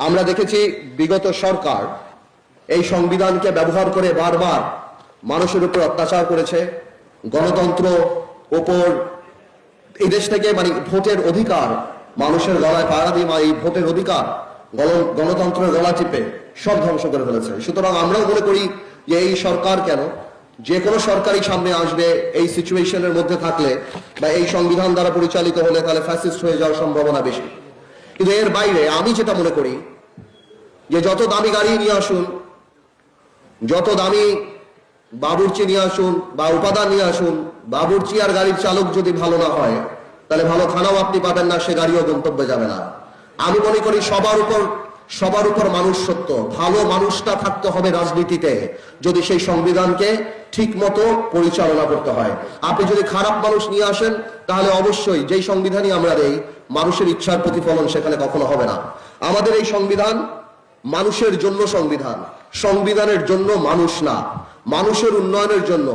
আমরা দেখেছি বিগত সরকার এই সংবিধানকে ব্যবহার করে বারবার মানুষের উপর অত্যাচার করেছে। গণতন্ত্র ওপর এই দেশ থেকে ভোটের অধিকার মানুষের গলায় পাড়া দিয়ে এই ভোটের অধিকার গণতন্ত্রের গলা টিপে সব ধ্বংস করে ফেলেছে। সুতরাং আমরাও মনে করি যে এই সরকার কেন, যে কোনো সরকারই সামনে আসবে এই সিচুয়েশনের মধ্যে থাকলে বা এই সংবিধান দ্বারা পরিচালিত হলে তাহলে ফ্যাসিস্ট হয়ে যাওয়ার সম্ভাবনা বেশি। কিন্তু এর বাইরে আমি যেটা মনে করি যে যত দামি গাড়ি নিয়ে আসুন, যত দামি বাবুর্চি নিয়ে আসুন বা উপাদান নিয়ে আসুন, বাবুর্চি আর গাড়ির চালক যদি ভালো না হয় তাহলে ভালো খানাও আপনি পাবেন না, সে গাড়িও গন্তব্যে যাবে না। আমি মনে করি সবার উপর মানুষ সত্য। ভালো মানুষটা থাকতে হবে রাজনীতিতে যদি সেই সংবিধানকে ঠিক মতো পরিচালনা করতে হয়। আপনি যদি খারাপ মানুষ নিয়ে আসেন তাহলে অবশ্যই যেই সংবিধানই আমরা দেই মানুষের ইচ্ছার প্রতিফলন সেখানে কখনো হবে না। আমাদের এই সংবিধান মানুষের জন্য সংবিধান, সংবিধানের জন্য মানুষ না। মানুষের উন্নয়নের জন্য,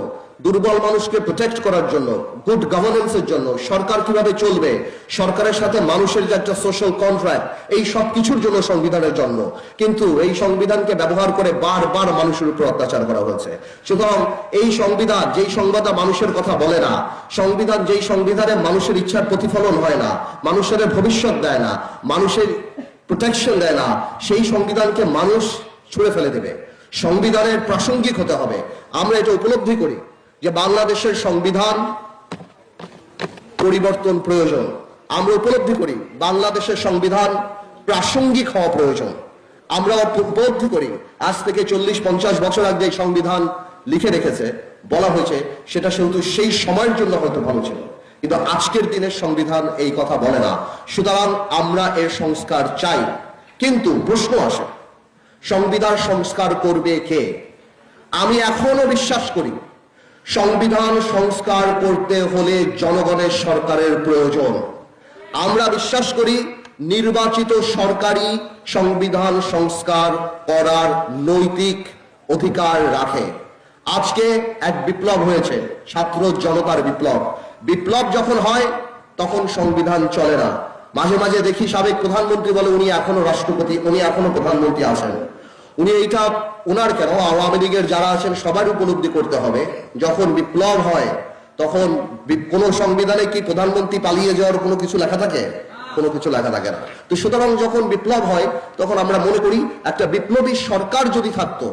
দুর্বল মানুষকে প্রোটেক্ট করার জন্য, গুড গভর্নেন্সের জন্য, সরকার কিভাবে চলবে, সরকারের সাথে মানুষের যে একটা সোশ্যাল কন্ট্রাক্ট, এই সব কিছুর জন্য সংবিধানের জন্য। কিন্তু এই সংবিধানকে ব্যবহার করে বারবার মানুষের উপর অত্যাচার করা হয়েছে। সুতরাং এই সংবিধান যেই সংবিধান মানুষের কথা বলে না, সংবিধান যেই সংবিধানে মানুষের ইচ্ছার প্রতিফলন হয় না, মানুষের ভবিষ্যৎ দেয় না, মানুষের প্রোটেকশন দেয় না, সেই সংবিধানকে মানুষ ছুঁড়ে ফেলে দেবে। সংবিধানের প্রাসঙ্গিক হতে হবে। আমরা এটা উপলব্ধি করি যে বাংলাদেশের সংবিধান পরিবর্তন প্রয়োজন। আমরা উপলব্ধি করি বাংলাদেশের সংবিধান প্রাসঙ্গিক হওয়া প্রয়োজন। আমরা উপলব্ধি করি আজ থেকে 40-50 বছর আগে যে সংবিধান লিখে রেখেছে, বলা হয়েছে, সেটা সেহেতু সেই সময়ের জন্য হয়তো ভালো ছিল, কিন্তু আজকের দিনের সংবিধান এই কথা বলে না। সুতরাং আমরা এর সংস্কার চাই। কিন্তু প্রশ্ন আসে, সংবিধান সংস্কার করবে কে? আমি এখনো বিশ্বাস করি সংবিধান সংস্কার করতে হলে জনগণের সরকারের প্রয়োজন। আমরা বিশ্বাস করি নির্বাচিত সরকারই সংবিধান সংস্কার করার নৈতিক অধিকার রাখে। আজকে এক বিপ্লব হয়েছে, ছাত্র জনতার বিপ্লব। বিপ্লব যখন হয় তখন সংবিধান চলে না। মাঝে মাঝে দেখি সাবেক প্রধানমন্ত্রী বলে উনি এখনো রাষ্ট্রপতি, উনি এখনো প্রধানমন্ত্রী আছেন। উনি এইটা ওনার কেন, আওয়ামী লীগের যারা আছেন সবার উপলব্ধি করতে হবে, যখন বিপ্লব হয় তখন কোন সংবিধানে কি প্রধানমন্ত্রী পালিয়ে যাওয়ার কোনো কিছু লেখা থাকে? কোনো কিছু লেখা থাকে না। তো সুতরাং যখন বিপ্লব হয় তখন আমরা মনে করি একটা বিপ্লবী সরকার যদি থাকতো,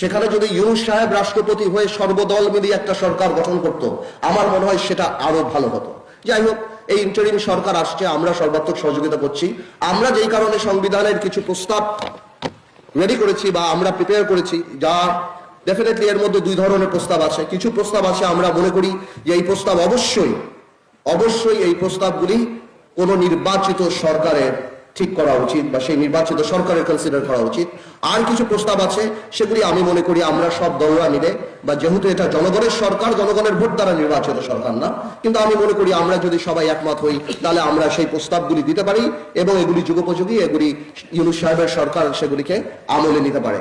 সেখানে যদি ইউনূস সাহেব রাষ্ট্রপতি হয়ে সর্বদল মিলিয়ে একটা সরকার গঠন করত, আমার মনে হয় সেটা আরো ভালো হতো। যাই হোক, এই ইন্টারিম সরকার আসছে, আমরা সর্বাত্মক সহযোগিতা করছি। আমরা যেই কারণে সংবিধানের কিছু প্রস্তাব রেডি করেছি বা আমরা প্রিপেয়ার করেছি, যা ডেফিনেটলি এর মধ্যে দুই ধরনের প্রস্তাব আছে। কিছু প্রস্তাব আছে আমরা মনে করি যে এই প্রস্তাব অবশ্যই এই প্রস্তাবগুলি কোন নির্বাচিত সরকারের ঠিক করা উচিত বা সেই নির্বাচিত সরকারের কনসিডার করা উচিত। আর কিছু প্রস্তাব আছে সেগুলি আমি মনে করি আমরা সব দলরা মিলে, বা যেহেতু এটা জনগণের সরকার, জনগণের ভোট দ্বারা নির্বাচিত সরকার না, কিন্তু আমি মনে করি আমরা যদি সবাই একমত হই তাহলে আমরা সেই প্রস্তাবগুলি দিতে পারি এবং এগুলি যুগোপযোগী, এগুলি ইউনূস সাহেবের সরকার সেগুলিকে আমলে নিতে পারে।